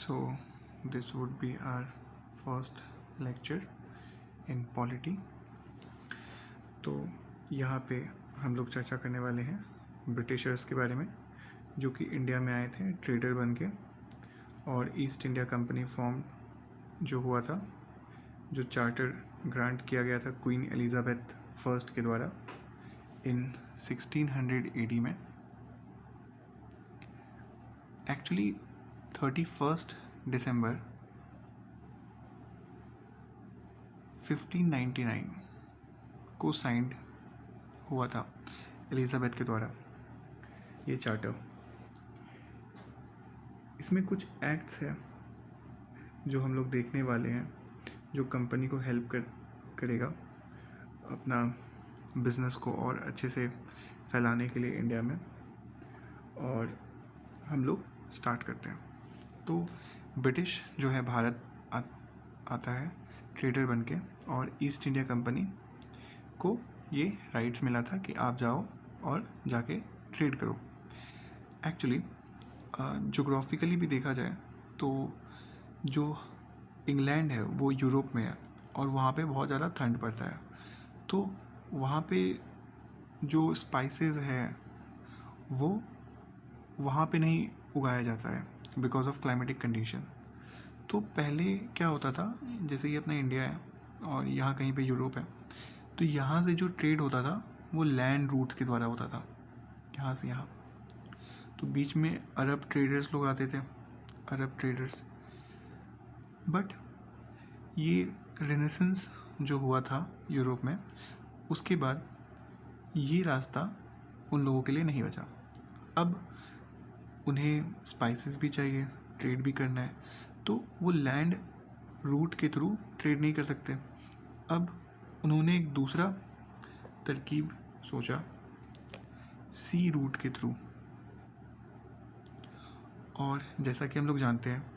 So this would be our first lecture in polity. तो यहाँ पे हम लोग चर्चा करने वाले हैं ब्रिटिशर्स के बारे में, जो कि इंडिया में आए थे ट्रेडर बन के, और ईस्ट इंडिया कंपनी फॉर्म जो हुआ था, जो चार्टर ग्रांट किया गया था क्वीन एलिजाबेथ फर्स्ट के द्वारा इन 1600 AD में. एक्चुअली 31 दिसंबर 1599 को साइंड हुआ था एलिजाबेथ के द्वारा ये चार्टर. इसमें कुछ एक्ट्स हैं जो हम लोग देखने वाले हैं, जो कंपनी को हेल्प करेगा अपना बिज़नेस को और अच्छे से फैलाने के लिए इंडिया में. और हम लोग स्टार्ट करते हैं. तो ब्रिटिश जो है भारत आता है ट्रेडर बन के, और ईस्ट इंडिया कंपनी को ये राइट्स मिला था कि आप जाओ और जाके ट्रेड करो. एक्चुअली जोग्राफिकली भी देखा जाए तो जो इंग्लैंड है वो यूरोप में है, और वहाँ पे बहुत ज़्यादा ठंड पड़ता है. तो वहाँ पे जो स्पाइसेस है वो वहाँ पे नहीं उगाया जाता है बिकॉज ऑफ क्लाइमेटिक कंडीशन. तो पहले क्या होता था, जैसे ये अपना इंडिया है और यहाँ कहीं पे यूरोप है, तो यहाँ से जो ट्रेड होता था वो लैंड रूट्स के द्वारा होता था, यहाँ से यहाँ. तो बीच में अरब ट्रेडर्स लोग आते थे, अरब ट्रेडर्स. बट ये रेनेसेंस जो हुआ था यूरोप में, उसके बाद ये रास्ता उन लोगों के लिए नहीं बचा. अब उन्हें स्पाइसेस भी चाहिए, ट्रेड भी करना है, तो वो लैंड रूट के थ्रू ट्रेड नहीं कर सकते. अब उन्होंने एक दूसरा तरकीब सोचा, सी रूट के थ्रू. और जैसा कि हम लोग जानते हैं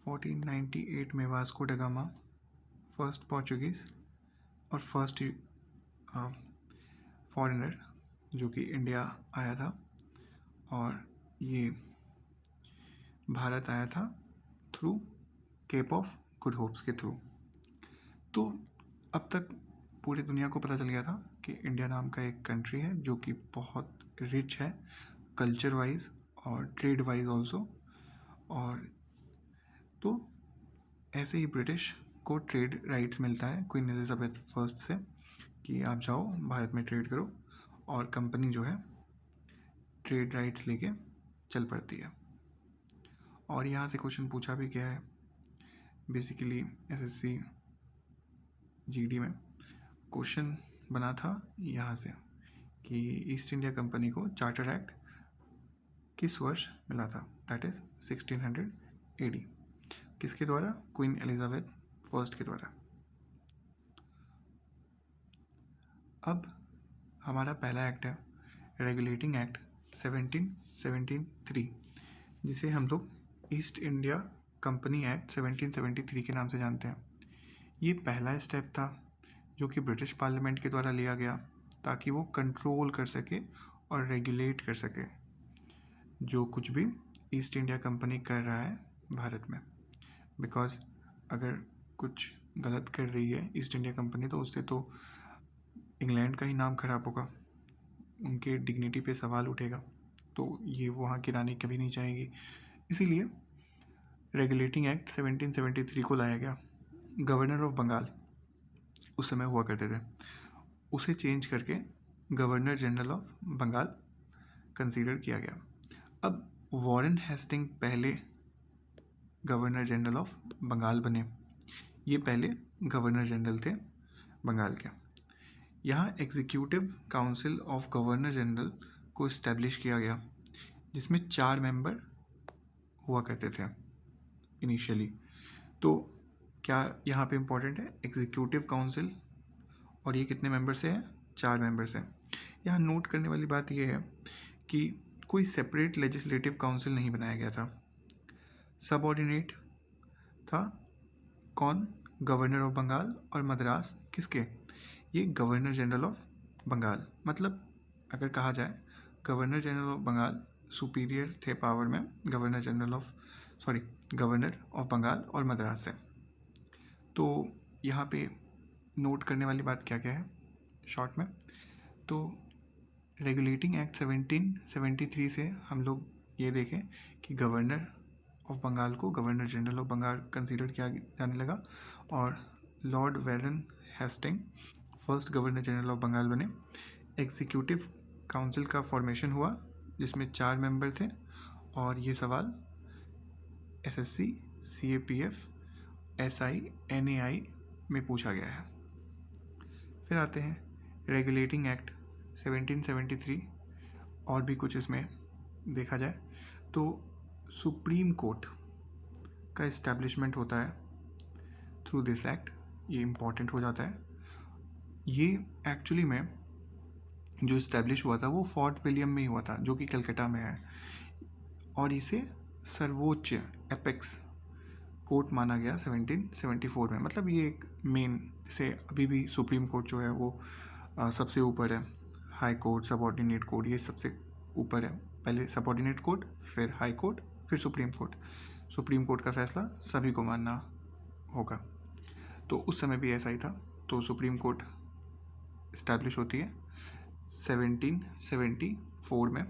1498 में Vasco da Gama first Portuguese और फर्स्ट फॉरेनर जो कि इंडिया आया था, और ये भारत आया था through Cape of Good Hopes के थ्रू. तो अब तक पूरी दुनिया को पता चल गया था कि इंडिया नाम का एक कंट्री है जो कि बहुत रिच है कल्चर वाइज और ट्रेड वाइज ऑल्सो. और तो ऐसे ही ब्रिटिश को ट्रेड राइट्स मिलता है क्वीन एलिजाबेथ फर्स्ट से कि आप जाओ भारत में ट्रेड करो, और कंपनी जो है ट्रेड राइट्स लेके चल पड़ती है. और यहाँ से क्वेश्चन पूछा भी गया है बेसिकली SSC GD में. क्वेश्चन बना था यहाँ से कि ईस्ट इंडिया कंपनी को चार्टर एक्ट किस वर्ष मिला था, दैट इज़ 1600 AD. किसके द्वारा? क्वीन एलिजाबेथ फर्स्ट के द्वारा. अब हमारा पहला एक्ट है रेगुलेटिंग एक्ट 1773, जिसे हम लोग ईस्ट इंडिया कंपनी एक्ट 1773 के नाम से जानते हैं. ये पहला स्टेप था जो कि ब्रिटिश पार्लियामेंट के द्वारा लिया गया ताकि वो कंट्रोल कर सके और रेगुलेट कर सके जो कुछ भी ईस्ट इंडिया कंपनी कर रहा है भारत में. बिकॉज अगर कुछ गलत कर रही है ईस्ट इंडिया कंपनी तो उससे तो इंग्लैंड का ही नाम खराब होगा, उनके डिग्निटी पे सवाल उठेगा, तो ये वहाँ की रानी कभी नहीं चाहेगी. इसीलिए रेगुलेटिंग एक्ट 1773 को लाया गया. गवर्नर ऑफ बंगाल उस समय हुआ करते थे, उसे चेंज करके governor general of Bengal consider किया गया. अब वॉरेन हेस्टिंग पहले गवर्नर जनरल ऑफ बंगाल बने. ये पहले गवर्नर जनरल थे बंगाल के. यहाँ executive council of governor general को इस्टेब्लिश किया गया, जिसमें 4 मेंबर हुआ करते थे इनिशियली. तो क्या यहाँ पे इम्पोर्टेंट है एग्जीक्यूटिव काउंसिल, और ये कितने मेंबर से है? 4 मेंबर से. यहाँ नोट करने वाली बात यह है कि कोई सेपरेट लेजिस्लेटिव काउंसिल नहीं बनाया गया था. सबऑर्डिनेट था कौन? गवर्नर ऑफ बंगाल और मद्रास किसके? ये गवर्नर जनरल ऑफ बंगाल, मतलब अगर कहा जाए governor general of Bengal superior थे पावर में गवर्नर ऑफ बंगाल और मद्रास से। तो यहाँ पे नोट करने वाली बात क्या क्या है शॉर्ट में, तो रेगुलेटिंग एक्ट 1773 से हम लोग ये देखें कि गवर्नर ऑफ बंगाल को governor general of Bengal consider किया जाने लगा और Lord Warren Hasting first governor general of Bengal बने। एग्जीक्यूटिव काउंसिल का फॉर्मेशन हुआ जिसमें 4 मेंबर थे और ये सवाल एसएससी, सीएपीएफ, एसआई, एनएआई में पूछा गया है। फिर आते हैं रेगुलेटिंग एक्ट 1773, और भी कुछ इसमें देखा जाए तो सुप्रीम कोर्ट का इस्टेब्लिशमेंट होता है थ्रू दिस एक्ट, ये इम्पॉर्टेंट हो जाता है। ये एक्चुअली में जो इस्टेब्लिश हुआ था वो फोर्ट विलियम में ही हुआ था जो कि कलकत्ता में है, और इसे सर्वोच्च एपेक्स कोर्ट माना गया 1774 में। मतलब ये एक मेन, से अभी भी सुप्रीम कोर्ट जो है वो सबसे ऊपर है, हाई कोर्ट, सबऑर्डिनेट कोर्ट ये सबसे ऊपर है। पहले सबऑर्डिनेट कोर्ट, फिर हाई कोर्ट, फिर सुप्रीम कोर्ट। सुप्रीम कोर्ट का फैसला सभी को मानना होगा, तो उस समय भी ऐसा ही था। तो सुप्रीम कोर्ट इस्टेब्लिश होती है 1774 में,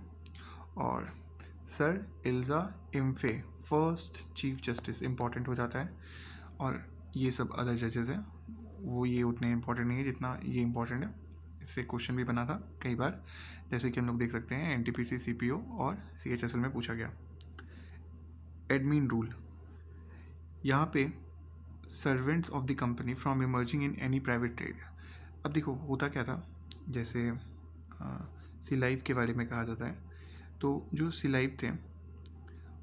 और Sir Elijah Impey first chief justice important हो जाता है, और ये सब अदर जजेस हैं वो ये उतने इम्पॉर्टेंट नहीं है जितना ये इम्पॉर्टेंट है। इससे क्वेश्चन भी बना था कई बार, जैसे कि हम लोग देख सकते हैं एनटीपीसी, सीपीओ और सीएचएसएल में पूछा गया। एडमिन रूल, यहाँ पे servants of the company from emerging in any private trade. अब देखो होता क्या था, जैसे सिलाइव के बारे में कहा जाता है, तो जो सिलाइव थे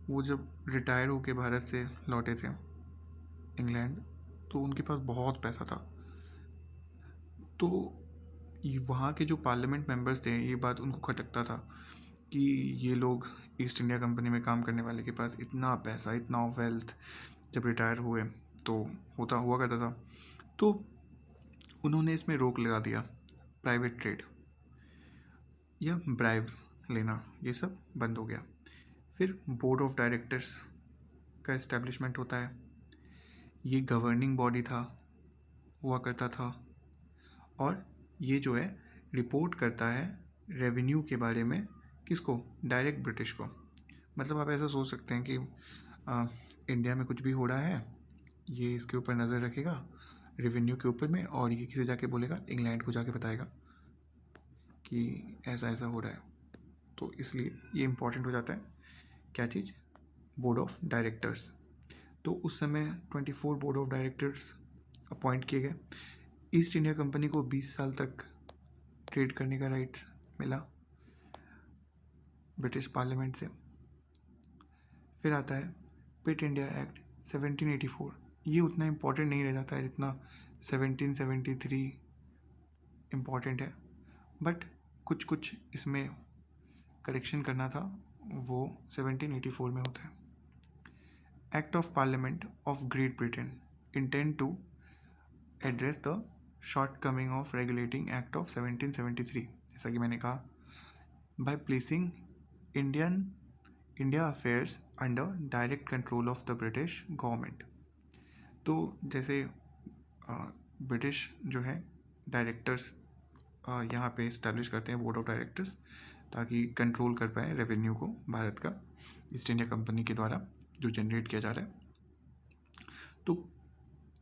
वो जब रिटायर होके भारत से लौटे थे इंग्लैंड, तो उनके पास बहुत पैसा था। तो वहाँ के जो पार्लियामेंट मेंबर्स थे ये बात उनको खटकता था कि ये लोग ईस्ट इंडिया कंपनी में काम करने वाले के पास इतना पैसा, इतना वेल्थ, जब रिटायर हुए तो हुआ करता था। तो उन्होंने इसमें रोक लगा दिया, प्राइवेट ट्रेड या ब्राइव लेना ये सब बंद हो गया। फिर बोर्ड ऑफ डायरेक्टर्स का इस्टेब्लिशमेंट होता है, ये गवर्निंग बॉडी हुआ करता था, और ये जो है रिपोर्ट करता है रेवेन्यू के बारे में, किसको, डायरेक्ट ब्रिटिश को। मतलब आप ऐसा सोच सकते हैं कि इंडिया में कुछ भी हो रहा है ये इसके ऊपर नज़र रखेगा रेवेन्यू के ऊपर में, और ये किसे जाके बोलेगा, इंग्लैंड को जाके बताएगा कि ऐसा ऐसा हो रहा है। तो इसलिए ये इम्पॉर्टेंट हो जाता है क्या चीज़, बोर्ड ऑफ डायरेक्टर्स। तो उस समय 24 बोर्ड ऑफ डायरेक्टर्स अपॉइंट किए गए। ईस्ट इंडिया कंपनी को 20 साल तक ट्रेड करने का राइट्स मिला ब्रिटिश पार्लियामेंट से। फिर आता है पिट इंडिया एक्ट 1784, ये उतना इम्पोर्टेंट नहीं रह जाता है जितना 1773 इम्पॉर्टेंट है, बट कुछ कुछ इसमें करेक्शन करना था वो 1784 में होता है। Act of parliament of great Britain intend to address the shortcoming of regulating act of 1773, जैसा कि मैंने कहा, by placing India affairs under direct control of the British government. तो जैसे ब्रिटिश जो है डायरेक्टर्स यहाँ पे इस्टेब्लिश करते हैं बोर्ड ऑफ डायरेक्टर्स, ताकि कंट्रोल कर पाए रेवेन्यू को भारत का ईस्ट इंडिया कंपनी के द्वारा जो जनरेट किया जा रहा है। तो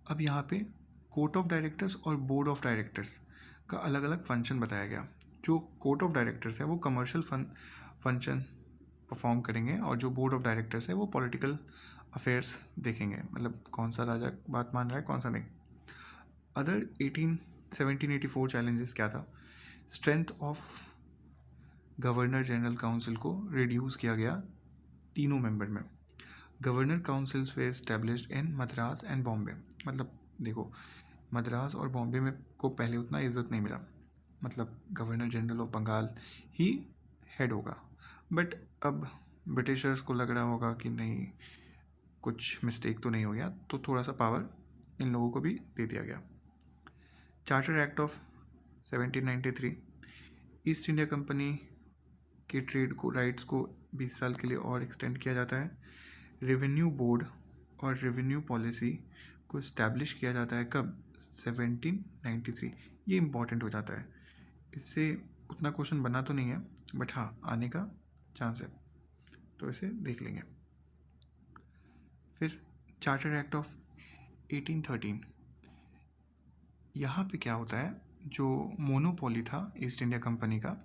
अब यहाँ पे कोर्ट ऑफ डायरेक्टर्स और बोर्ड ऑफ डायरेक्टर्स का अलग अलग फंक्शन बताया गया। जो कोर्ट ऑफ डायरेक्टर्स है वो कमर्शियल फंक्शन परफॉर्म करेंगे, और जो बोर्ड ऑफ डायरेक्टर्स है वो पॉलिटिकल अफेयर्स देखेंगे, मतलब कौन सा राजा बात मान रहा है कौन सा नहीं। अदर 1784 चैलेंजेस क्या था, strength of governor general council को रिड्यूस किया गया 3 मेंबर में। Governor councils way established in Madras and Bombay. मतलब देखो मद्रास और बॉम्बे में को पहले उतना इज्जत नहीं मिला, मतलब गवर्नर जनरल ऑफ बंगाल ही हेड होगा, बट अब ब्रिटिशर्स को लग रहा होगा कि नहीं कुछ मिस्टेक तो नहीं हो गया, तो थोड़ा सा पावर इन लोगों को भी दे दिया गया। Charter act of 1793 east India company के ट्रेड को राइट्स को 20 साल के लिए और एक्सटेंड किया जाता है। रेवेन्यू बोर्ड और रेवेन्यू पॉलिसी को इस्टेब्लिश किया जाता है कब? 1793। ये इम्पॉर्टेंट हो जाता है, इससे उतना क्वेश्चन बना तो नहीं है बट हाँ आने का चांस है, तो इसे देख लेंगे। फिर चार्टर एक्ट ऑफ 1813, यहाँ पे क्या होता है, जो मोनोपोली था ईस्ट इंडिया कंपनी का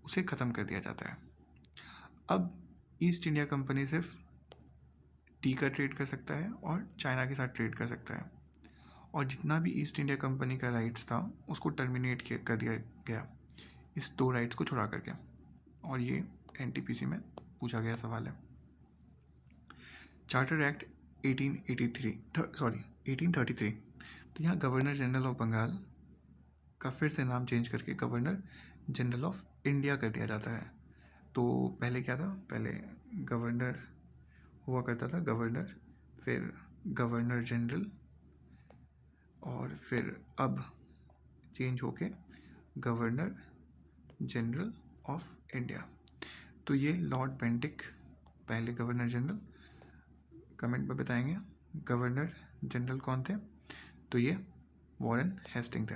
उसे ख़त्म कर दिया जाता है। अब ईस्ट इंडिया कंपनी सिर्फ टी का ट्रेड कर सकता है और चाइना के साथ ट्रेड कर सकता है, और जितना भी ईस्ट इंडिया कंपनी का राइट्स था उसको टर्मिनेट कर दिया गया इस 2 राइट्स को छुड़ा करके, और ये एनटीपीसी में पूछा गया सवाल है। चार्टर एक्ट 1833, तो यहाँ गवर्नर जनरल ऑफ बंगाल का फिर से नाम चेंज करके गवर्नर जनरल ऑफ इंडिया कर दिया जाता है। तो पहले क्या था, पहले गवर्नर हुआ करता था, गवर्नर, फिर गवर्नर जनरल, और फिर अब चेंज होके गवर्नर जनरल ऑफ इंडिया। तो ये लॉर्ड बेंटिक पहले गवर्नर जनरल, कमेंट में बताएंगे गवर्नर जनरल कौन थे, तो ये वॉरेन हेस्टिंग थे।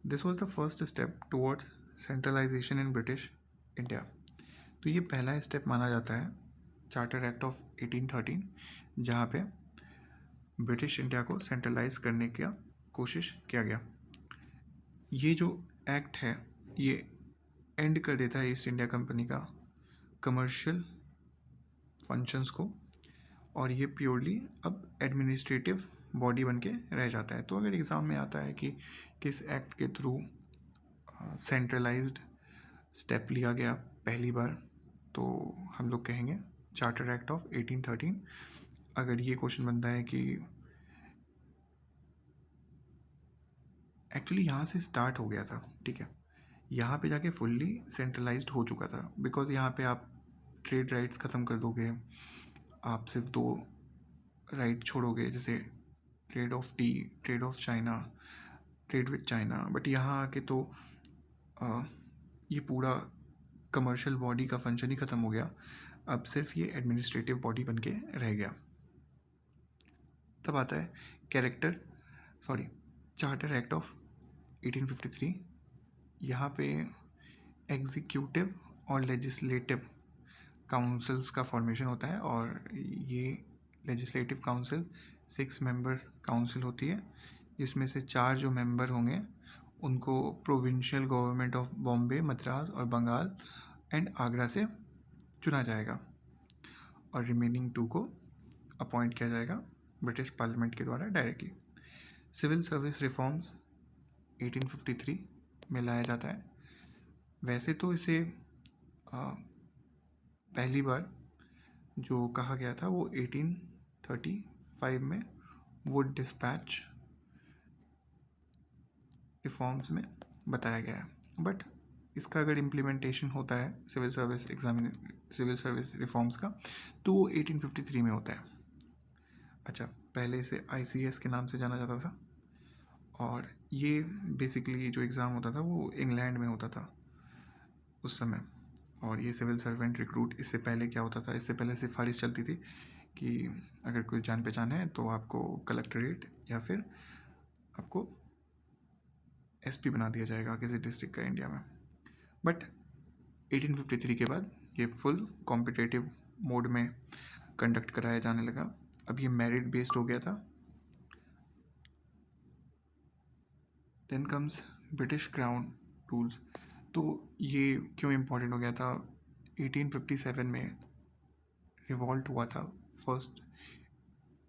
This was the first step towards centralisation in British India. तो ये पहला स्टेप माना जाता है चार्टर एक्ट ऑफ 1813, जहाँ पे ब्रिटिश इंडिया को सेंट्रलाइज करने की कोशिश किया गया। ये जो एक्ट है ये एंड कर देता है ईस्ट इंडिया कंपनी का कमर्शियल फंक्शंस को, और ये प्योरली अब एडमिनिस्ट्रेटिव बॉडी बन के रह जाता है। तो अगर एग्ज़ाम में आता है कि किस एक्ट के थ्रू सेंट्रलाइज्ड स्टेप लिया गया पहली बार, तो हम लोग कहेंगे चार्टर एक्ट ऑफ 1813। अगर ये क्वेश्चन बनता है कि एक्चुअली यहाँ से स्टार्ट हो गया था, ठीक है, यहाँ पे जाके फुल्ली सेंट्रलाइज्ड हो चुका था, बिकॉज यहाँ पे आप ट्रेड राइट्स ख़त्म कर दोगे, आप सिर्फ 2 राइट छोड़ोगे, जैसे trade off T, trade off China, trade with China, but यहाँ आके तो ये पूरा कमर्शियल बॉडी का फंक्शन ही ख़त्म हो गया, अब सिर्फ ये एडमिनिस्ट्रेटिव बॉडी बन के रह गया। तब आता है चार्टर एक्ट ऑफ 1853। यहाँ पे एग्जीक्यूटिव और लेजिस्लेटिव काउंसिल्स का फॉर्मेशन होता है, और ये लेजिस्लेटिव काउंसिल 6 मेंबर काउंसिल होती है, जिसमें से 4 जो मेंबर होंगे उनको provincial government of Bombay, Madras और बंगाल एंड आगरा से चुना जाएगा, और रिमेनिंग 2 को अपॉइंट किया जाएगा ब्रिटिश पार्लियामेंट के द्वारा डायरेक्टली। सिविल सर्विस रिफॉर्म्स 1853 में लाया जाता है। वैसे तो इसे पहली बार जो कहा गया था वो 1835 में वुड डिस्पैच रिफॉर्म्स में बताया गया है, बट इसका अगर इम्प्लीमेंटेशन होता है सिविल सर्विस रिफॉर्म्स का, तो वो 1853 में होता है। अच्छा, पहले इसे ICS के नाम से जाना जाता था, और ये बेसिकली जो एग्ज़ाम होता था वो इंग्लैंड में होता था उस समय, और ये सिविल सर्वेंट रिक्रूट, इससे पहले क्या होता था, इससे पहले सिफारिश चलती थी कि अगर कोई जान पहचान है तो आपको कलेक्ट्रेट या फिर आपको SP बना दिया जाएगा किसी डिस्ट्रिक्ट का इंडिया में। बट 1853 के बाद ये फुल कॉम्पिटिटिव मोड में कंडक्ट कराया जाने लगा। अब ये मेरिट बेस्ड हो गया था। Then comes British crown rules. तो ये क्यों इम्पोर्टेंट हो गया था, 1857 में रिवॉल्ट हुआ था, फर्स्ट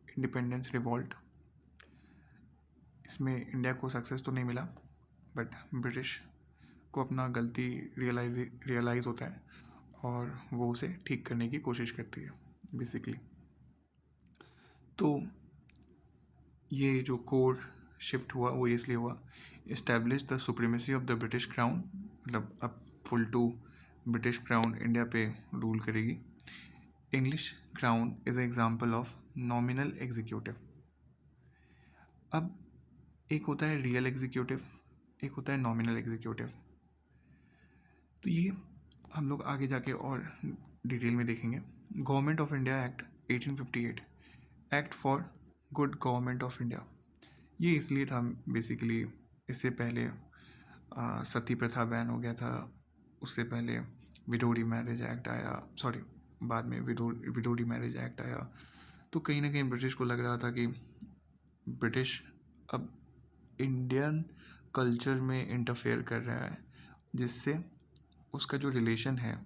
इंडिपेंडेंस रिवॉल्ट। इसमें इंडिया को सक्सेस तो नहीं मिला, बट ब्रिटिश को अपना गलती रियलाइज़ होता है, और वो उसे ठीक करने की कोशिश करती है बेसिकली। तो ये जो कोड शिफ्ट हुआ वो इसलिए हुआ, establish the supremacy of the British crown, मतलब अब full to British crown India पे रूल करेगी। English crown is example of nominal executive. अब एक होता है रियल एग्जीक्यूटिव एक होता है नॉमिनल एग्जीक्यूटिव। तो ये हम लोग आगे जाके और डिटेल में देखेंगे। Government of India act 1858, act for good government of India. ये इसलिए था बेसिकली, इससे पहले सती प्रथा बैन हो गया था, उससे पहले विडोडी मैरिज एक्ट आया, सॉरी बाद में विडोडी मैरिज एक्ट आया। तो कहीं ना कहीं ब्रिटिश को लग रहा था कि ब्रिटिश अब इंडियन कल्चर में इंटरफेयर कर रहा है, जिससे उसका जो रिलेशन है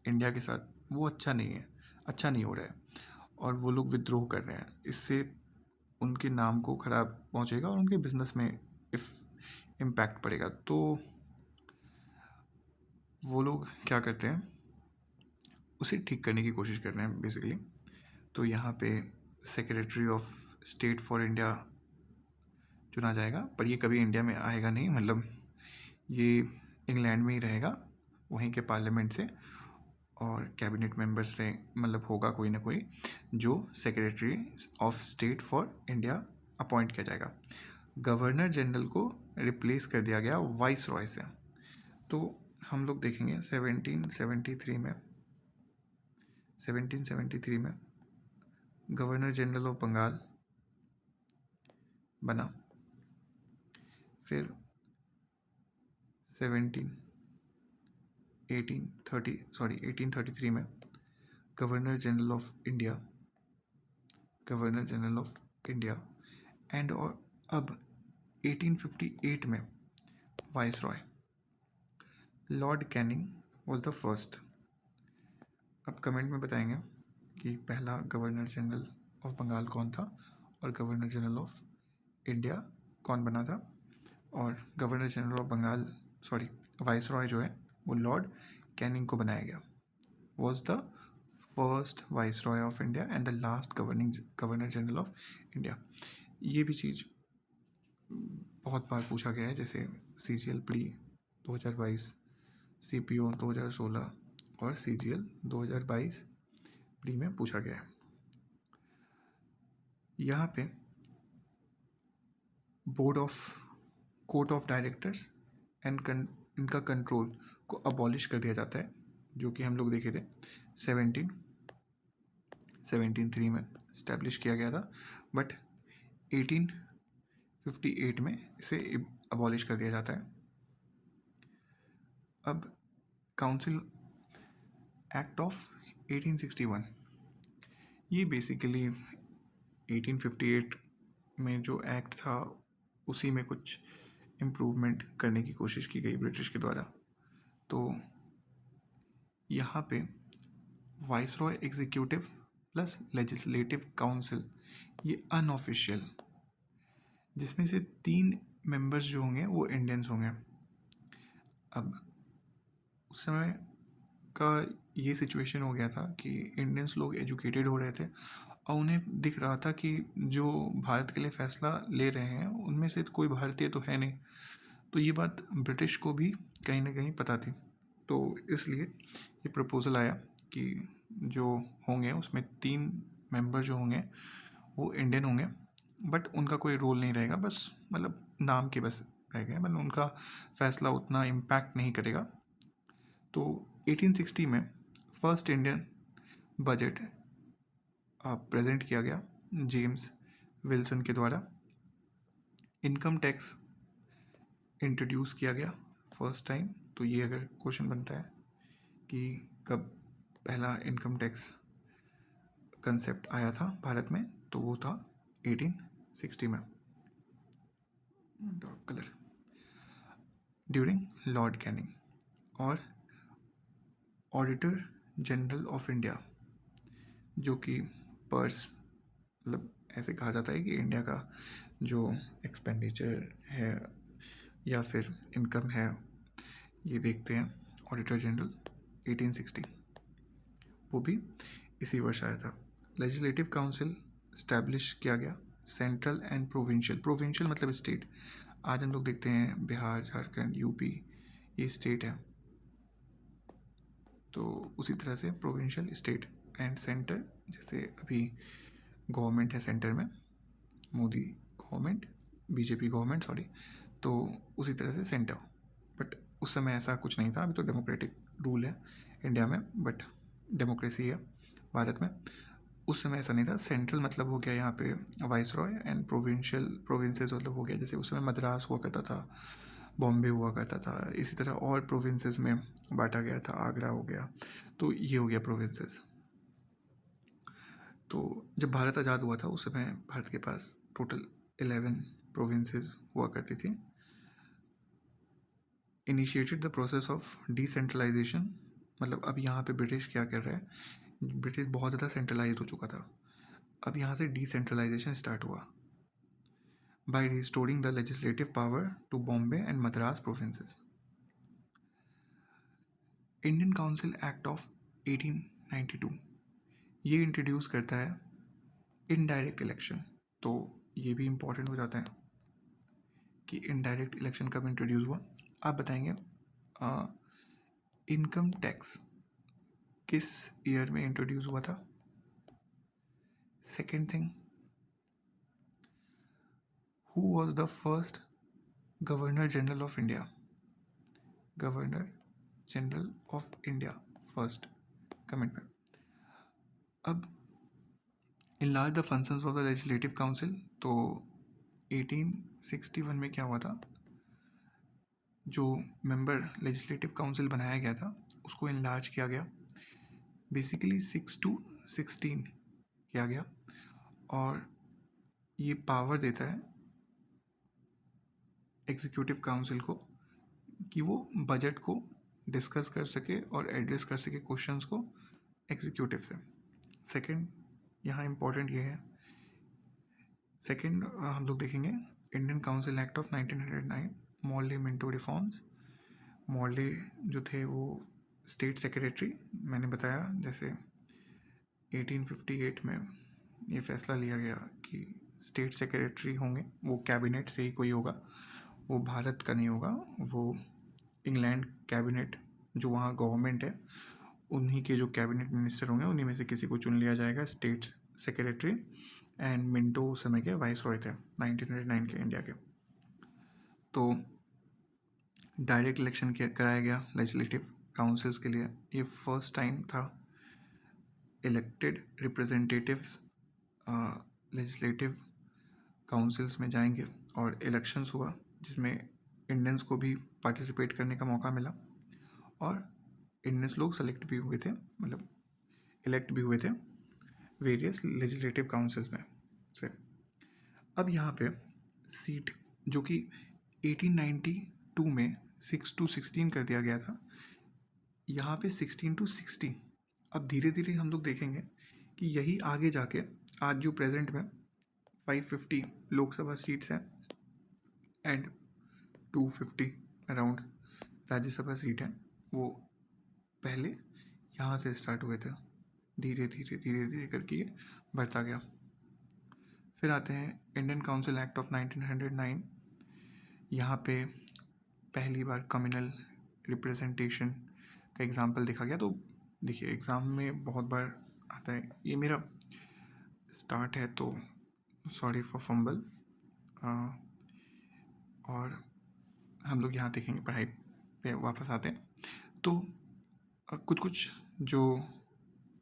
इंडिया के साथ वो अच्छा नहीं हो रहा है, और वो लोग विद्रोह कर रहे हैं। इससे उनके नाम को ख़राब पहुंचेगा और उनके बिजनेस में इम्पैक्ट पड़ेगा। तो वो लोग क्या करते हैं, उसे ठीक करने की कोशिश कर रहे हैं बेसिकली। तो यहाँ पे secretary of state for India चुना जाएगा, पर ये कभी इंडिया में आएगा नहीं, मतलब ये इंग्लैंड में ही रहेगा, वहीं के पार्लियामेंट से, और कैबिनेट मेंबर्स से मतलब होगा कोई ना कोई जो secretary of state for India appoint किया जाएगा। गवर्नर जनरल को रिप्लेस कर दिया गया वाइस रॉय से। तो हम लोग देखेंगे 1773 में गवर्नर जनरल ऑफ बंगाल बना। फिर 1833 में governor general of India and और अब 1858 में vice Roy Lord Canning was the first. अब कमेंट में बताएंगे कि पहला गवर्नर जनरल ऑफ बंगाल कौन था और गवर्नर जनरल ऑफ इंडिया कौन बना था। और governor general of Bengal, sorry viceroy जो है वो लॉर्ड कैनिंग को बनाया गया, was the first viceroy of India and the last governor general of India. ये भी चीज़ बहुत बार पूछा गया है, जैसे CGL प्री 2022, CPO 2016 और CGL 2022 प्री में पूछा गया है। यहाँ पे कोर्ट ऑफ डायरेक्टर्स एंड इनका कंट्रोल को अबॉलिश कर दिया जाता है, जो कि हम लोग देखे थे 1773 में इस्टेब्लिश किया गया था, बट 1858 में इसे अबॉलिश कर दिया जाता है। अब काउंसिल एक्ट ऑफ 1861, ये बेसिकली 1858 में जो एक्ट था उसी में कुछ इम्प्रूवमेंट करने की कोशिश की गई ब्रिटिश के द्वारा। तो यहाँ पे viceroy executive plus legislative council, ये अनऑफिशियल, जिसमें से 3 मेंबर्स जो होंगे वो इंडियंस होंगे। अब उस समय का ये सिचुएशन हो गया था कि इंडियंस लोग एजुकेटेड हो रहे थे और उन्हें दिख रहा था कि जो भारत के लिए फ़ैसला ले रहे हैं उनमें से कोई भारतीय तो है नहीं। तो ये बात ब्रिटिश को भी कहीं ना कहीं पता थी। तो इसलिए ये प्रपोज़ल आया कि जो होंगे उसमें 3 मेंबर जो होंगे वो इंडियन होंगे, बट उनका कोई रोल नहीं रहेगा, बस मतलब नाम के बस रहेगा, मतलब उनका फ़ैसला उतना इम्पैक्ट नहीं करेगा। तो 1860 में फर्स्ट इंडियन बजट प्रेजेंट किया गया जेम्स विल्सन के द्वारा। इनकम टैक्स इंट्रोड्यूस किया गया फर्स्ट टाइम। तो ये अगर क्वेश्चन बनता है कि कब पहला इनकम टैक्स कंसेप्ट आया था भारत में, तो वो था 1860 में। कलर ड्यूरिंग लॉर्ड कैनिंग और ऑडिटर जनरल ऑफ इंडिया, जो कि पर्स मतलब ऐसे कहा जाता है कि इंडिया का जो एक्सपेंडिचर है या फिर इनकम है ये देखते हैं ऑडिटर जनरल 1860, वो भी इसी वर्ष आया था। लेजिस्लेटिव काउंसिल इस्टेब्लिश किया गया, सेंट्रल एंड प्रोविंशियल मतलब स्टेट। आज हम लोग देखते हैं बिहार, झारखंड, यूपी, ये स्टेट है, तो उसी तरह से प्रोविंशियल, स्टेट एंड सेंटर। जैसे अभी गवर्नमेंट है सेंटर में, Modi government, BJP government, sorry, तो उसी तरह से सेंटर। बट उस समय ऐसा कुछ नहीं था, अभी तो डेमोक्रेटिक रूल है इंडिया में, बट डेमोक्रेसी है भारत में। उस समय ऐसा नहीं था। सेंट्रल मतलब हो गया यहाँ पे vice Roy, and provincial provinces मतलब हो गया, जैसे उस समय मद्रास हुआ करता था, बॉम्बे हुआ करता था, इसी तरह और प्रोविंसेस में बांटा गया था, आगरा हो गया, तो ये हो गया प्रोविंसेस। तो जब भारत आज़ाद हुआ था उस समय भारत के पास टोटल 11 प्रोविंसेस हुआ करती थी। Initiated the process of decentralisation, मतलब अब यहाँ पे ब्रिटिश क्या कर रहा है, ब्रिटिश बहुत ज़्यादा सेंट्रलाइज हो चुका था, अब यहाँ से डिसेंट्रलाइजेशन स्टार्ट हुआ by restoring the legislative power to Bombay and Madras provinces. Indian council act of 1892 ये इंट्रोड्यूस करता है इनडायरेक्ट इलेक्शन। तो ये भी इम्पोर्टेंट हो जाता है कि इनडायरेक्ट इलेक्शन कब इंट्रोड्यूस हुआ। आप बताएंगे इनकम टैक्स किस ईयर में इंट्रोड्यूस हुआ था। Second thing, who was the first governor general of India, governor general of India first comment में। अब enlarge the functions of the legislative council, तो 1861 में क्या हुआ था, जो मेंबर लेजिस्लेटिव काउंसिल बनाया गया था उसको इनलार्ज किया गया, बेसिकली 6 to 16 किया गया, और ये पावर देता है एग्जीक्यूटिव काउंसिल को कि वो बजट को डिस्कस कर सके और एड्रेस कर सके क्वेश्चंस को एग्जीक्यूटिव से। सेकंड यहाँ इम्पोर्टेंट ये है, सेकंड हम लोग देखेंगे Indian council act of 1909, Morley Minto reforms. Morley जो थे वो स्टेट सेक्रेटरी, मैंने बताया जैसे 1858 में ये फैसला लिया गया कि स्टेट सेक्रेटरी होंगे वो कैबिनेट से ही कोई होगा, वो भारत का नहीं होगा, वो इंग्लैंड कैबिनेट जो वहाँ गवर्नमेंट है उन्हीं के जो कैबिनेट मिनिस्टर होंगे उन्हीं में से किसी को चुन लिया जाएगा स्टेट सेक्रेटरी। एंड मिंटो उस समय के वाइस रॉय थे 1909 के इंडिया के। तो डायरेक्ट इलेक्शन कराया गया लेजिस्लेटिव काउंसिल्स के लिए, ये फर्स्ट टाइम था। इलेक्टेड रिप्रेजेंटेटिव्स लेजिस्लेटिव काउंसिल्स में जाएंगे और इलेक्शंस हुआ जिसमें इंडियंस को भी पार्टिसिपेट करने का मौका मिला, और इंडियंस लोग सेलेक्ट भी हुए थे, मतलब इलेक्ट भी हुए थे वेरियस लेजिस्लेटिव काउंसिल्स में से। अब यहाँ पे सीट जो कि 1892 में 6 to 16 कर दिया गया था, यहाँ पे 16 to 60। अब धीरे धीरे हम लोग देखेंगे कि यही आगे जाके आज जो प्रेजेंट में 550 लोकसभा सीट्स हैं एंड 250 अराउंड राज्यसभा सीट हैं, वो पहले यहाँ से स्टार्ट हुए थे, धीरे धीरे करके ये बढ़ता गया। फिर आते हैं इंडियन काउंसिल एक्ट ऑफ 1909। यहाँ पे पहली बार कम्युनल रिप्रेजेंटेशन का एग्जाम्पल देखा गया। तो देखिए एग्ज़ाम में बहुत बार आता है, ये मेरा स्टार्ट है तो सॉरी फॉर फंबल, और हम लोग यहाँ देखेंगे पढ़ाई पे वापस आते हैं। तो कुछ कुछ जो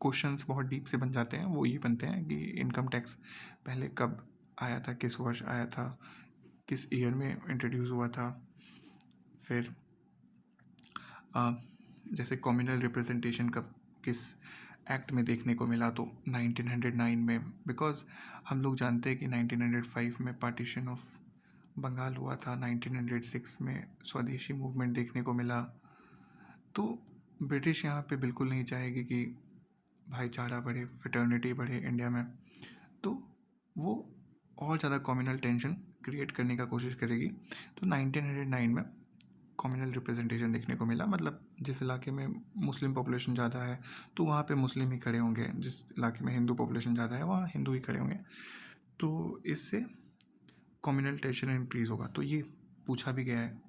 क्वेश्चंस बहुत डीप से बन जाते हैं वो ये बनते हैं कि इनकम टैक्स पहले कब आया था, किस वर्ष आया था, किस ईयर में इंट्रोड्यूस हुआ था। फिर जैसे कम्युनल रिप्रेजेंटेशन कब किस एक्ट में देखने को मिला, तो 1909 में, बिकॉज हम लोग जानते हैं कि 1905 में पार्टीशन ऑफ बंगाल हुआ था, 1906 में स्वदेशी मूवमेंट देखने को मिला। तो ब्रिटिश यहाँ पे बिल्कुल नहीं चाहेगी कि भाईचारा बढ़े, फ्रेटर्निटी बढ़े इंडिया में, तो वो और ज़्यादा कम्युनल टेंशन क्रिएट करने का कोशिश करेगी। तो 1909 में कम्युनल रिप्रेजेंटेशन देखने को मिला, मतलब जिस इलाके में मुस्लिम पॉपुलेशन ज़्यादा है तो वहाँ पे मुस्लिम ही खड़े होंगे, जिस इलाके में हिंदू पॉपुलेशन ज़्यादा है वहाँ हिंदू ही खड़े होंगे, तो इससे कम्युनल टेंशन इंक्रीज़ होगा। तो ये पूछा भी गया है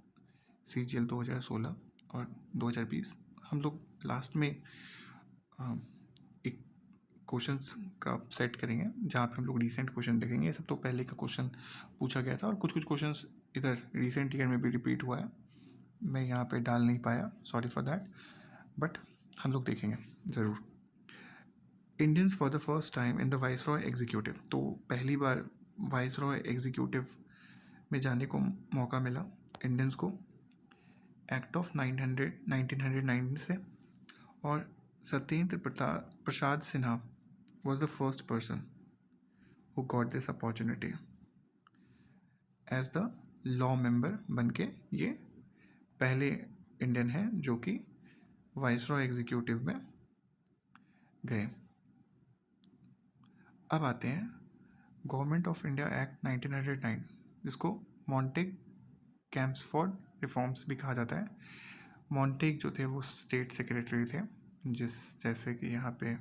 CGL 2016 और 2020। हम लोग लास्ट में एक क्वेश्चंस का सेट करेंगे जहाँ पे हम लोग रिसेंट क्वेश्चन देखेंगे। ये सब तो पहले का क्वेश्चन पूछा गया था, और कुछ कुछ क्वेश्चंस इधर रिसेंट ईयर में भी रिपीट हुआ है, मैं यहाँ पे डाल नहीं पाया, सॉरी फॉर दैट, बट हम लोग देखेंगे ज़रूर। Indians for the first time in the viceroy executive, तो पहली बार वाइसरॉय एग्जीक्यूटिव में जाने को मौका मिला इंडियंस को एक्ट ऑफ 1909 से। और Satyendra Prasad Sinha was the first person who got this opportunity as the law member बन के। ये पहले इंडियन हैं जो कि वाइसरॉय एग्जीक्यूटिव में गए। अब आते हैं गवर्नमेंट ऑफ इंडिया एक्ट 1909, जिसको मॉन्टेग कैम्प्सफोर्ड रिफॉर्म्स भी कहा जाता है। मॉन्टेग जो थे वो स्टेट सेक्रेटरी थे, जैसे कि यहाँ पे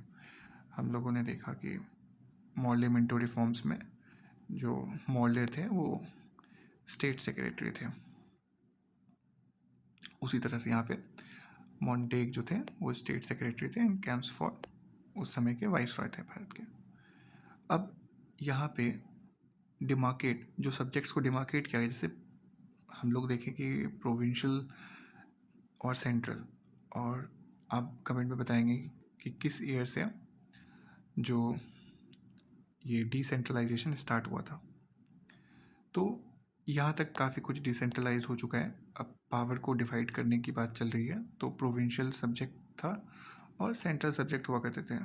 हम लोगों ने देखा कि मॉर्ले मिंटो रिफॉर्म्स में जो मॉर्ले थे वो स्टेट सेक्रेटरी थे, उसी तरह से यहाँ पे मॉन्टेग जो थे वो स्टेट सेक्रेटरी थे एंड कैम्प्सफोर्ड उस समय के वाइसरॉय थे भारत के। अब यहाँ पे डिमार्केट, जो सब्जेक्ट्स को डिमार्केट किया है, जैसे हम लोग देखें कि प्रोविंशियल और सेंट्रल, और आप कमेंट में बताएंगे कि किस ईयर से जो ये डिसेंट्रलाइजेशन स्टार्ट हुआ था। तो यहाँ तक काफ़ी कुछ डिसेंट्रलाइज हो चुका है, अब पावर को डिवाइड करने की बात चल रही है। तो प्रोविंशियल सब्जेक्ट था और सेंट्रल सब्जेक्ट हुआ करते थे।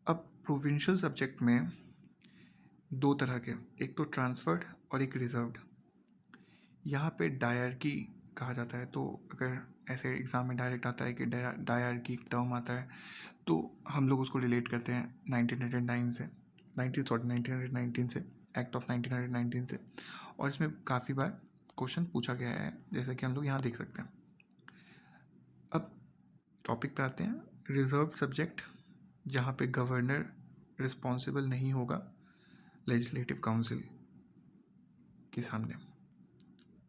अब प्रोविंशियल सब्जेक्ट में दो तरह के, एक तो ट्रांसफर्ड और एक रिजर्व्ड। यहाँ पे डायरकी कहा जाता है, तो अगर ऐसे एग्ज़ाम में डायरेक्ट आता है कि डायरकी टर्म आता है, तो हम लोग उसको रिलेट करते हैं 1919 से, 1919 से, एक्ट ऑफ 1919 से। और इसमें काफ़ी बार क्वेश्चन पूछा गया है, जैसे कि हम लोग यहाँ देख सकते हैं। अब टॉपिक पे आते हैं, रिजर्व सब्जेक्ट, जहाँ पे गवर्नर रिस्पॉन्सिबल नहीं होगा लेजिस्लेटिव काउंसिल के सामने,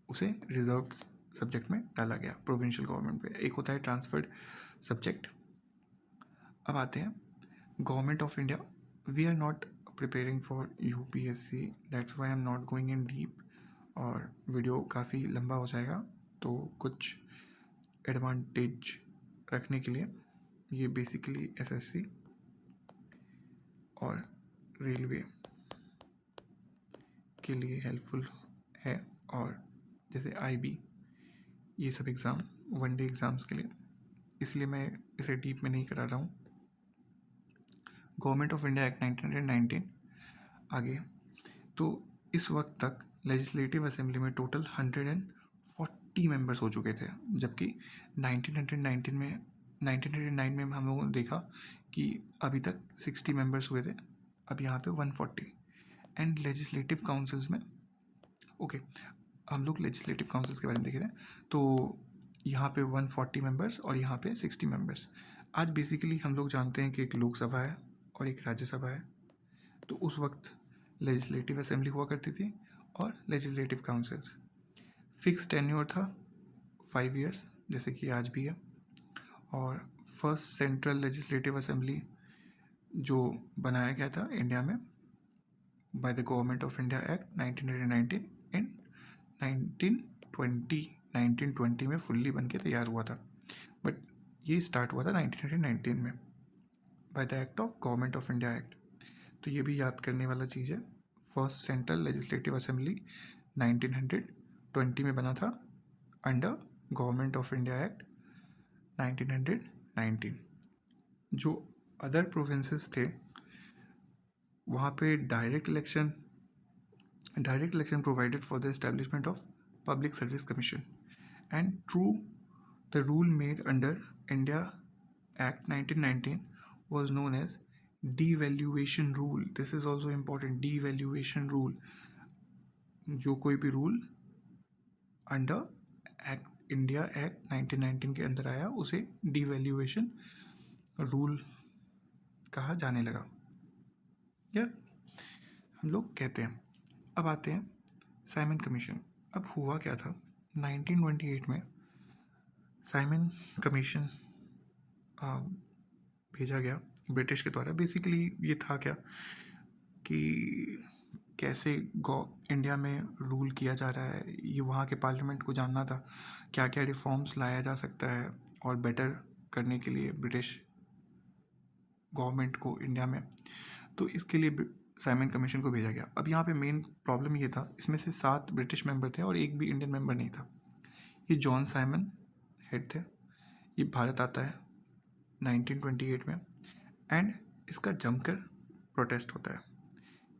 उसे रिजर्व सब्जेक्ट में डाला गया प्रोविंशियल गवर्नमेंट पे। एक होता है ट्रांसफर्ड सब्जेक्ट। अब आते हैं government of India. We are not preparing for UPSC, that's why I am not going in deep, और वीडियो काफ़ी लंबा हो जाएगा, तो कुछ एडवांटेज रखने के लिए ये बेसिकली एसएससी और रेलवे के लिए हेल्पफुल है, और जैसे आईबी, ये सब एग्ज़ाम वनडे एग्ज़ाम्स के लिए, इसलिए मैं इसे डीप में नहीं करा रहा हूँ। गवर्नमेंट ऑफ इंडिया एक्ट 1919 आगे, तो इस वक्त तक लेजिस्लेटिव असेंबली में टोटल 140 मेंबर्स हो चुके थे, जबकि 1909 में हम लोगों ने देखा कि अभी तक 60 मेंबर्स हुए थे, अब यहाँ पे 140। एंड लेजिस्लेटिव काउंसिल्स में, ओके, हम लोग लेजिस्लेटिव काउंसिल्स के बारे में देख रहे हैं, तो यहाँ पे 140 मेंबर्स और यहाँ पे 60 मेंबर्स। आज बेसिकली हम लोग जानते हैं कि एक लोकसभा है और एक राज्यसभा है, तो उस वक्त लेजिस्लेटिव असेंबली हुआ करती थी और लेजिस्लेटिव काउंसिल्स। फिक्स टेन्योर था 5 इयर्स, जैसे कि आज भी है। और फर्स्ट सेंट्रल लेजिस्लेटिव असेंबली जो बनाया गया था इंडिया में by the government of India act 1919 इन 1920 में फुल्ली बन के तैयार हुआ था, बट ये स्टार्ट हुआ था 1919 में by the act of government of India act. तो ये भी याद करने वाला चीज़ है। फर्स्ट सेंट्रल लेजिस्लेटिव असेंबली 1920 में बना था under government of India act 1919। जो अदर प्रोविंसेस थे वहाँ पे direct election provided for the establishment of public service commission, and true the rule made under India act 1919 was known as devaluation rule. This is also important, devaluation rule। जो कोई भी rule under act India act 1919 के अंदर आया उसे devaluation rule कहा जाने लगा, या हम लोग कहते हैं। अब आते हैं साइमन कमीशन। अब हुआ क्या था, 1928 में साइमन कमीशन भेजा गया ब्रिटिश के द्वारा। बेसिकली ये था क्या कि कैसे इंडिया में रूल किया जा रहा है, ये वहाँ के पार्लियामेंट को जानना था, क्या क्या रिफॉर्म्स लाया जा सकता है और बेटर करने के लिए ब्रिटिश गवर्नमेंट को इंडिया में। तो इसके लिए साइमन कमीशन को भेजा गया। अब यहाँ पे मेन प्रॉब्लम ये था, इसमें से 7 ब्रिटिश मेंबर थे और एक भी इंडियन मेंबर नहीं था। ये जॉन साइमन हेड थे। ये भारत आता है 1928 में एंड इसका जमकर प्रोटेस्ट होता है।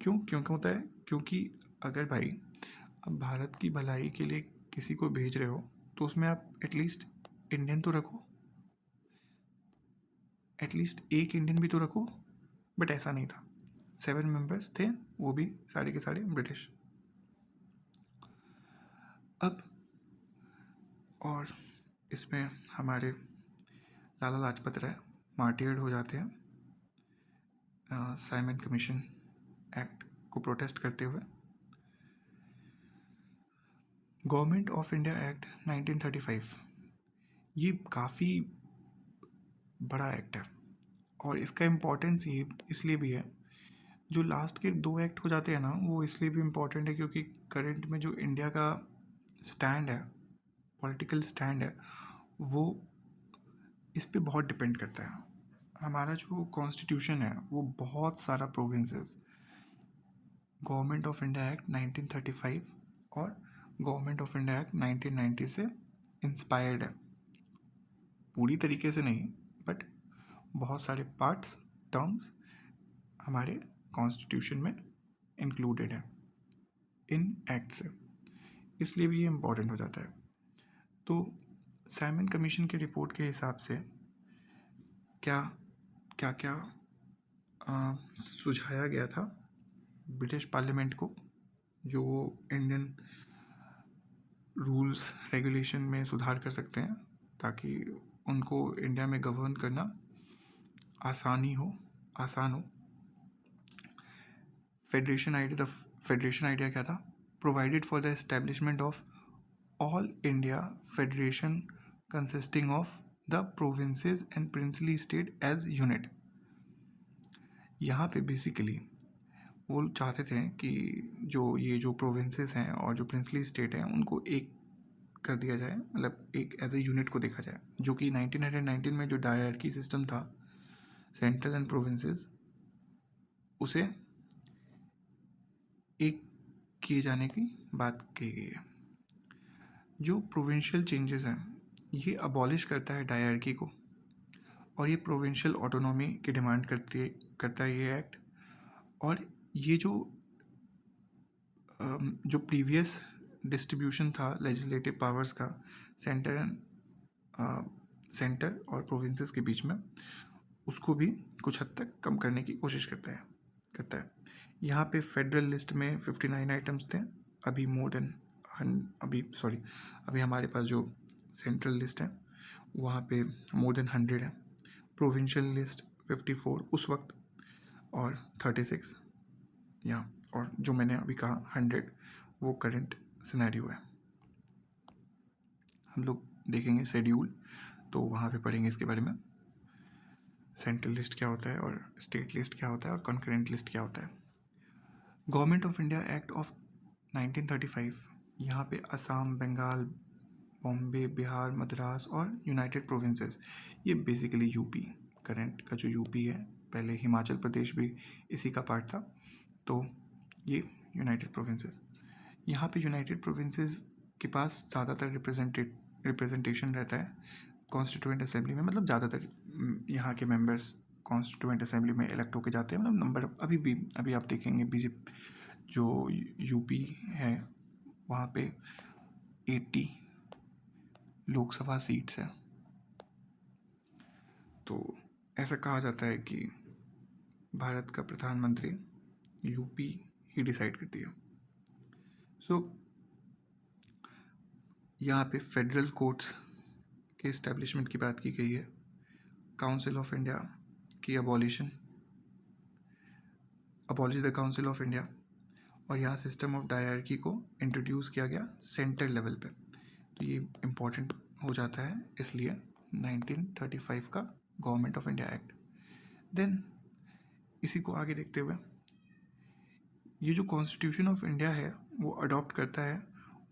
क्यों होता है? क्योंकि अगर भाई अब भारत की भलाई के लिए किसी को भेज रहे हो तो उसमें आप एटलीस्ट इंडियन तो रखो, एटलीस्ट एक इंडियन भी तो रखो। बट ऐसा नहीं था। 7 मेंबर्स थे, वो भी सारे के सारे ब्रिटिश। अब और इसमें हमारे लाला लाजपत राय मार्टियर्ड हो जाते हैं साइमन कमीशन एक्ट को प्रोटेस्ट करते हुए। गवर्नमेंट ऑफ इंडिया एक्ट 1935 ये काफ़ी बड़ा एक्ट है और इसका इम्पोर्टेंस ये इसलिए भी है, जो लास्ट के 2 एक्ट हो जाते हैं ना, वो इसलिए भी इम्पोर्टेंट है क्योंकि करंट में जो इंडिया का स्टैंड है, पॉलिटिकल स्टैंड है, वो इस पे बहुत डिपेंड करता है। हमारा जो कॉन्स्टिट्यूशन है वो बहुत सारा provinces government of India act 1935 और गवर्नमेंट ऑफ इंडिया एक्ट 1990 से इंस्पायर्ड है। पूरी तरीके से नहीं, बट बहुत सारे पार्ट्स, टर्म्स हमारे कॉन्स्टिट्यूशन में इंक्लूडेड है इन एक्ट से, इसलिए भी ये इम्पॉर्टेंट हो जाता है। तो साइमन कमीशन की रिपोर्ट के हिसाब से क्या क्या क्या सुझाया गया था ब्रिटिश पार्लियामेंट को, जो इंडियन रूल्स रेगुलेशन में सुधार कर सकते हैं ताकि उनको इंडिया में गवर्न करना आसान हो। फेडरेशन आइडिया क्या था? Provided for the establishment of all India federation consisting of the provinces and princely state as unit. यहाँ पे बेसिकली वो चाहते थे कि जो प्रोविंसेस हैं और जो प्रिंसली स्टेट हैं उनको एक कर दिया जाए, मतलब एक एज ए यूनिट को देखा जाए, जो कि 1919 में जो डायरकी सिस्टम था सेंट्रल एंड प्रोविंसेस, उसे एक किए जाने की बात कही गई है। जो प्रोविंशियल चेंजेस हैं ये अबॉलिश करता है डायरकी को और ये प्रोविंशियल ऑटोनॉमी की डिमांड करता है ये एक्ट। और ये जो प्रीवियस डिस्ट्रीब्यूशन था लेजिस्लेटिव पावर्स का सेंटर और प्रोविंसेस के बीच में, उसको भी कुछ हद तक कम करने की कोशिश करता है। यहाँ पे फेडरल लिस्ट में 59 आइटम्स थे, अभी अभी हमारे पास जो सेंट्रल लिस्ट है वहाँ पे मोर देन 100 है। प्रोविंशियल लिस्ट 54 उस वक्त और 36 यहाँ, और जो मैंने अभी कहा 100 वो करंट सिनेरियो है। हम लोग देखेंगे शेड्यूल तो वहाँ पे पढ़ेंगे इसके बारे में, सेंट्रल लिस्ट क्या होता है और स्टेट लिस्ट क्या होता है और कॉन्करेंट लिस्ट क्या होता है। Government of India act of 1935 यहाँ पे असम, बंगाल, बॉम्बे, बिहार, मद्रास और यूनाइटेड प्रोविंसेस, ये बेसिकली यूपी, करंट का जो यूपी है, पहले हिमाचल प्रदेश भी इसी का पार्ट था, तो ये यूनाइटेड प्रोविंसेस। यहाँ पे यूनाइटेड प्रोविंसेस के पास ज़्यादातर रिप्रेजेंटेशन रहता है कॉन्स्टिट्यूएंट असेंबली में, मतलब ज़्यादातर यहाँ के मेंबर्स कॉन्स्टिट्यूएंट असेंबली में इलेक्ट होके जाते हैं। मतलब नंबर अभी आप देखेंगे बीजेपी जो यूपी है वहाँ पे 80 लोकसभा सीट्स हैं। तो ऐसा कहा जाता है कि भारत का प्रधानमंत्री यूपी ही डिसाइड करती है। सो यहाँ पे फेडरल कोर्ट्स के इस्टेब्लिशमेंट की बात की गई है, काउंसिल ऑफ इंडिया की abolish the council of India, और यहाँ सिस्टम ऑफ डायरकी को इंट्रोड्यूस किया गया सेंटर लेवल पे। तो ये इम्पॉर्टेंट हो जाता है इसलिए 1935 का government of India act. Then इसी को आगे देखते हुए ये जो कॉन्स्टिट्यूशन ऑफ इंडिया है वो अडॉप्ट करता है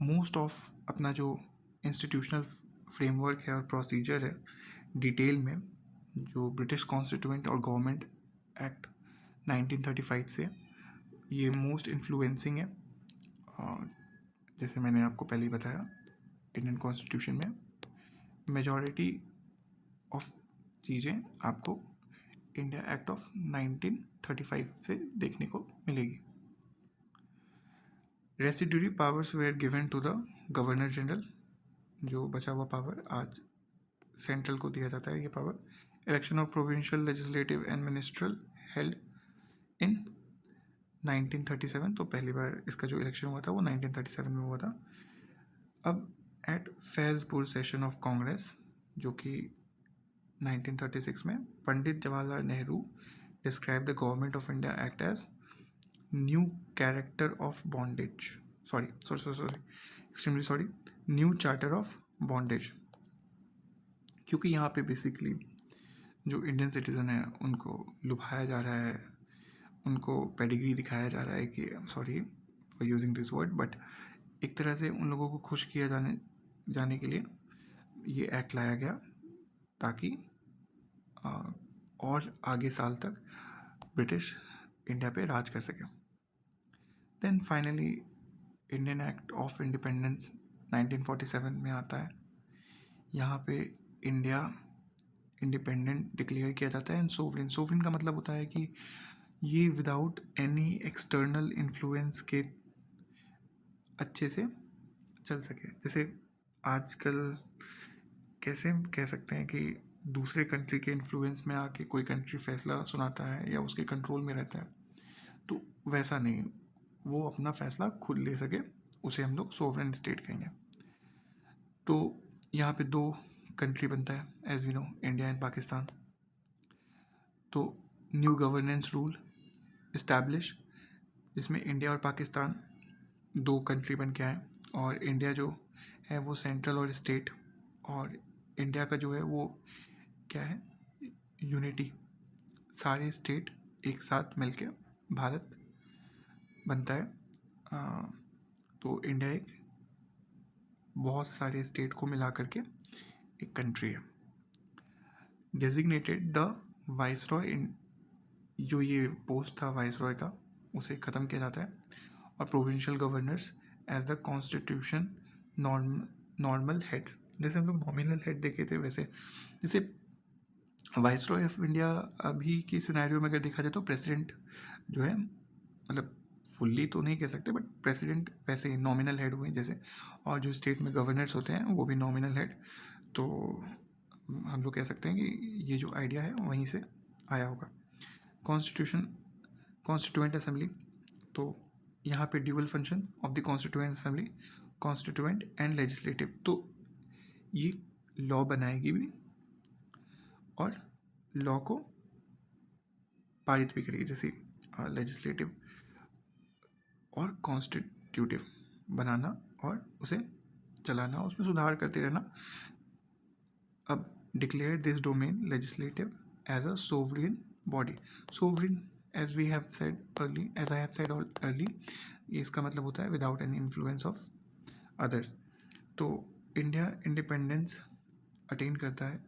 मोस्ट ऑफ अपना जो इंस्टीट्यूशनल फ्रेमवर्क है और प्रोसीजर है डिटेल में, जो ब्रिटिश कॉन्स्टिट्यूएंट और गवर्नमेंट एक्ट 1935 से ये मोस्ट इन्फ्लुएंसिंग है। जैसे मैंने आपको पहले ही बताया, इंडियन कॉन्स्टिट्यूशन में मेजॉरिटी ऑफ चीज़ें आपको इंडिया एक्ट ऑफ 1935 से देखने को मिलेगी। Residuary powers were given to the governor general, जो बचा हुआ पावर आज सेंट्रल को दिया जाता है ये power. Election of provincial legislative and minstrel held in 1937, तो पहली बार इसका जो इलेक्शन हुआ था वो 1937 में हुआ था। अब at Faizpur session of Congress, जो कि 1936 में, Pandit Jawaharlal Nehru describe the government of India act as new character of bondage, sorry extremely sorry, new charter of bondage. क्योंकि यहाँ पे बेसिकली जो इंडियन सिटीज़न है उनको लुभाया जा रहा है, उनको पेडिग्री दिखाया जा रहा है कि sorry for using this word, but एक तरह से उन लोगों को खुश किया जाने के लिए ये एक्ट लाया गया ताकि और आगे साल तक ब्रिटिश इंडिया पे राज कर सके। Then finally Indian act of independence 1947 में आता है। यहाँ पे इंडिया इंडिपेंडेंट डिक्लेयर किया जाता है एंड सोवरेन। सोवरेन का मतलब होता है कि ये विदाउट एनी एक्सटर्नल इन्फ्लुएंस के अच्छे से चल सके। जैसे आजकल कैसे कह सकते हैं कि दूसरे कंट्री के इन्फ्लुएंस में आके कोई कंट्री फैसला सुनाता है या उसके कंट्रोल में रहता है, तो वैसा नहीं, वो अपना फैसला खुद ले सके, उसे हम लोग सोवरेन स्टेट कहेंगे। तो यहाँ पे दो कंट्री बनता है as we know, India and Pakistan. तो न्यू गवर्नेंस रूल इस्टेब्लिश, जिसमें इंडिया और पाकिस्तान दो कंट्री बन के आए, और इंडिया जो है वो सेंट्रल और स्टेट, और इंडिया का जो है वो क्या है, यूनिटी, सारे स्टेट एक साथ मिलके भारत बनता है। तो इंडिया एक बहुत सारे स्टेट को मिला करके एक कंट्री है। डेजिग्नेटेड द वाइसरॉय, जो ये पोस्ट था वाइसरॉय का, उसे ख़त्म किया जाता है, और provincial governors as the constitution normal heads. जैसे हम लोग नॉमिनल हेड देखे थे, वैसे जैसे वाइसरॉय ऑफ इंडिया अभी की सिनेरियो में अगर देखा जाए तो प्रेसिडेंट जो है, मतलब फुल्ली तो नहीं कह सकते बट प्रेसिडेंट वैसे ही नॉमिनल हेड हुए जैसे, और जो स्टेट में गवर्नर्स होते हैं वो भी नॉमिनल हेड। तो हम लोग कह सकते हैं कि ये जो आइडिया है वहीं से आया होगा। कॉन्स्टिट्यूएंट असेंबली, तो यहाँ पे dual function of the constituent assembly, constituent and legislative. तो ये लॉ बनाएगी भी और लॉ को पारित भी करेगी, जैसे लेजिस्लेटिव और कॉन्स्टिट्यूटिव बनाना और उसे चलाना, उसमें सुधार करते रहना। अब declare this domain legislative as a sovereign body. Sovereign as we have said early, as I have said early, इसका मतलब होता है without any influence of others. तो इंडिया इंडिपेंडेंस अटेन करता है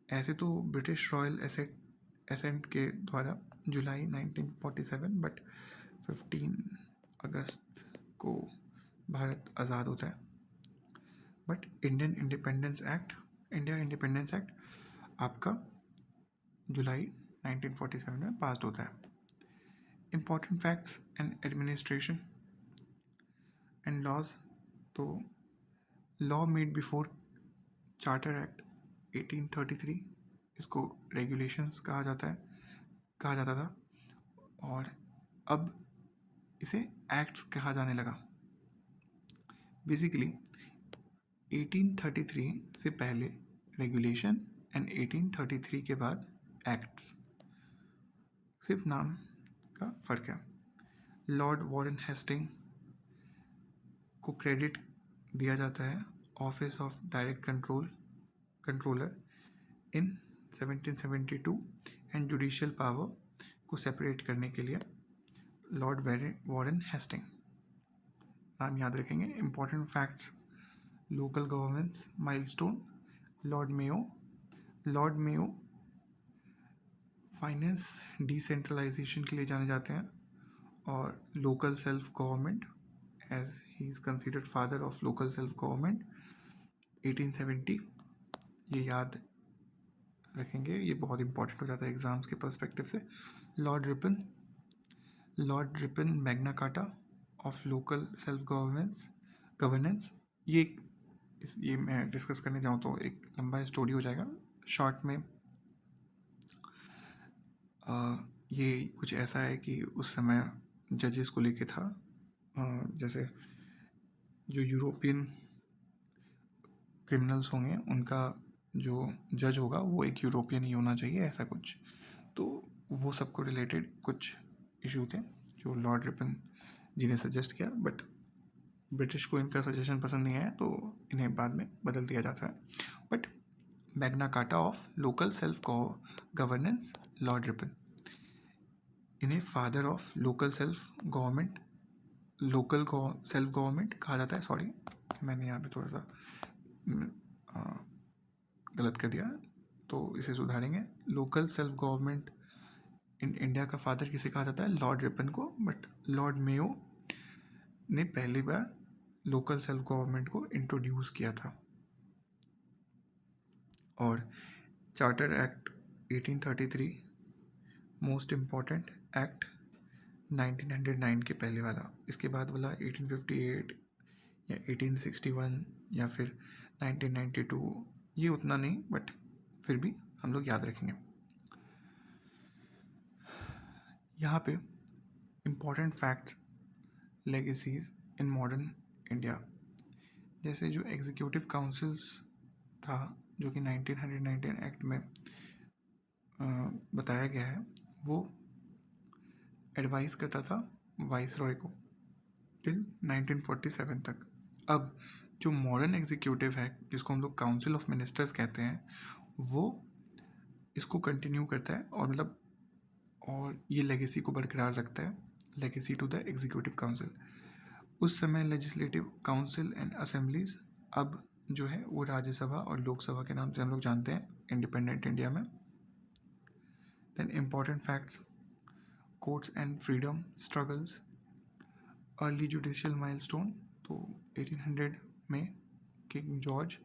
ऐसे तो ब्रिटिश रॉयल एसेंट के द्वारा जुलाई 1947, बट 15 अगस्त को भारत आज़ाद होता है। बट इंडिया इंडिपेंडेंस एक्ट आपका जुलाई 1947 में पास होता है। Important facts and administration and laws, तो law made before charter act 1833, इसको रेगुलेशंस कहा जाता था, और अब इसे एक्ट्स कहा जाने लगा। बेसिकली 1833 से पहले रेगुलेशन एंड 1833 के बाद एक्ट्स, सिर्फ नाम का फ़र्क है। लॉर्ड वॉरेन हेस्टिंग को क्रेडिट दिया जाता है office of direct controller in 1772 and judicial power को सेपरेट करने के लिए लॉर्ड वॉरेन हेस्टिंग, नाम याद रखेंगे। Important facts, local governance milestone, lord Mayo finance decentralisation के लिए जाने जाते हैं, और local self government, as he is considered father of local self government, 1870, ये याद रखेंगे, ये बहुत इंपॉर्टेंट हो जाता है एग्जाम्स के पर्सपेक्टिव से। Lord Ripon Magna Carta of local self governance, ये मैं डिस्कस करने जाऊँ तो एक लंबा स्टोरी हो जाएगा। शॉर्ट में ये कुछ ऐसा है कि उस समय जजेस को लेके था, जैसे जो यूरोपियन क्रिमिनल्स होंगे उनका जो जज होगा वो एक यूरोपियन ही होना चाहिए, ऐसा कुछ। तो वो सबको रिलेटेड कुछ इशू थे जो लॉर्ड रिपन जी ने सजेस्ट किया, बट ब्रिटिश को इनका सजेशन पसंद नहीं आया तो इन्हें बाद में बदल दिया जाता है। But Magna Carta of local self governance, Lord Ripon, इन्हें father of local self government कहा जाता है। सॉरी, मैंने यहाँ पे थोड़ा सा गलत कर दिया, तो इसे सुधारेंगे। Local self government in India का फादर किसे कहा जाता है? लॉर्ड रिपन को। बट लॉर्ड मेयो ने पहली बार लोकल सेल्फ गवर्नमेंट को इंट्रोड्यूस किया था। और charter act 1833 most important act, 1909 के पहले वाला। इसके बाद वाला 1858 या 1861 या फिर 1992, ये उतना नहीं, बट फिर भी हम लोग याद रखेंगे। यहाँ पे important facts, legacies in modern India, जैसे जो एग्जीक्यूटिव काउंसिल्स था जो कि 1919 एक्ट में बताया गया है, वो एडवाइस करता था वाइस रॉय को टिल 1947 तक। अब जो मॉडर्न एग्जीक्यूटिव है, जिसको हम लोग काउंसिल ऑफ मिनिस्टर्स कहते हैं, वो इसको कंटिन्यू करता है और ये लेगेसी को बरकरार रखता है, legacy to the executive council. उस समय लेजिस्लेटिव काउंसिल एंड असेंबलीज अब जो है वो राज्यसभा और लोकसभा के नाम से हम लोग जानते हैं इंडिपेंडेंट इंडिया में। Then important facts, courts and freedom struggles, early judicial milestone, तो 1800 में किंग जॉर्ज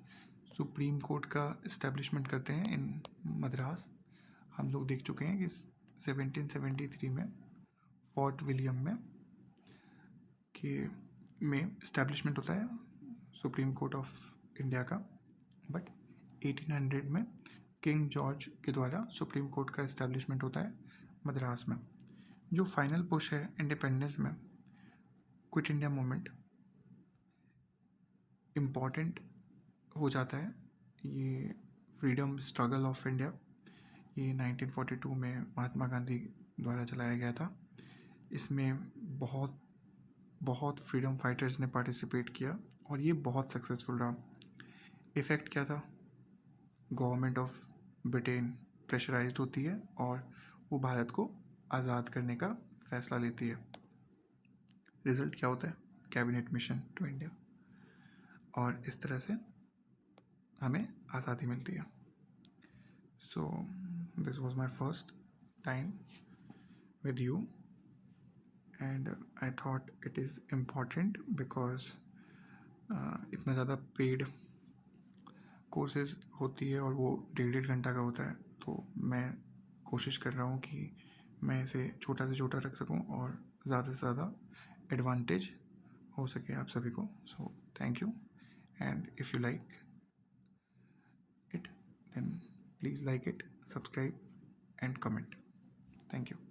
सुप्रीम कोर्ट का इस्टेब्लिशमेंट करते हैं इन मद्रास। हम लोग देख चुके हैं कि 1773 में फोर्ट विलियम में इस्टेब्लिशमेंट होता है सुप्रीम कोर्ट ऑफ इंडिया का। बट 1800 में किंग जॉर्ज के द्वारा सुप्रीम कोर्ट का इस्टेब्लिशमेंट होता है मद्रास में। जो फाइनल पुश है इंडिपेंडेंस में, क्विट इंडिया मूवमेंट, इम्पॉर्टेंट हो जाता है। ये फ्रीडम स्ट्रगल ऑफ इंडिया, ये 1942 में महात्मा गांधी द्वारा चलाया गया था। इसमें बहुत फ्रीडम फाइटर्स ने पार्टिसिपेट किया और ये बहुत सक्सेसफुल रहा। इफ़ेक्ट क्या था? गवर्नमेंट ऑफ ब्रिटेन प्रेशराइज्ड होती है और वो भारत को आज़ाद करने का फैसला लेती है। रिज़ल्ट क्या होता है? कैबिनेट मिशन टू इंडिया, और इस तरह से हमें आज़ादी मिलती है। So this was my first time with you, and I thought it is important because इतना ज़्यादा पेड कोर्सेज होती है और वो 1.5 घंटा का होता है, तो मैं कोशिश कर रहा हूँ कि मैं इसे छोटा से छोटा रख सकूँ और ज़्यादा से ज़्यादा एडवांटेज हो सके आप सभी को। So thank you, and if you like it then please like it, subscribe and comment. Thank you.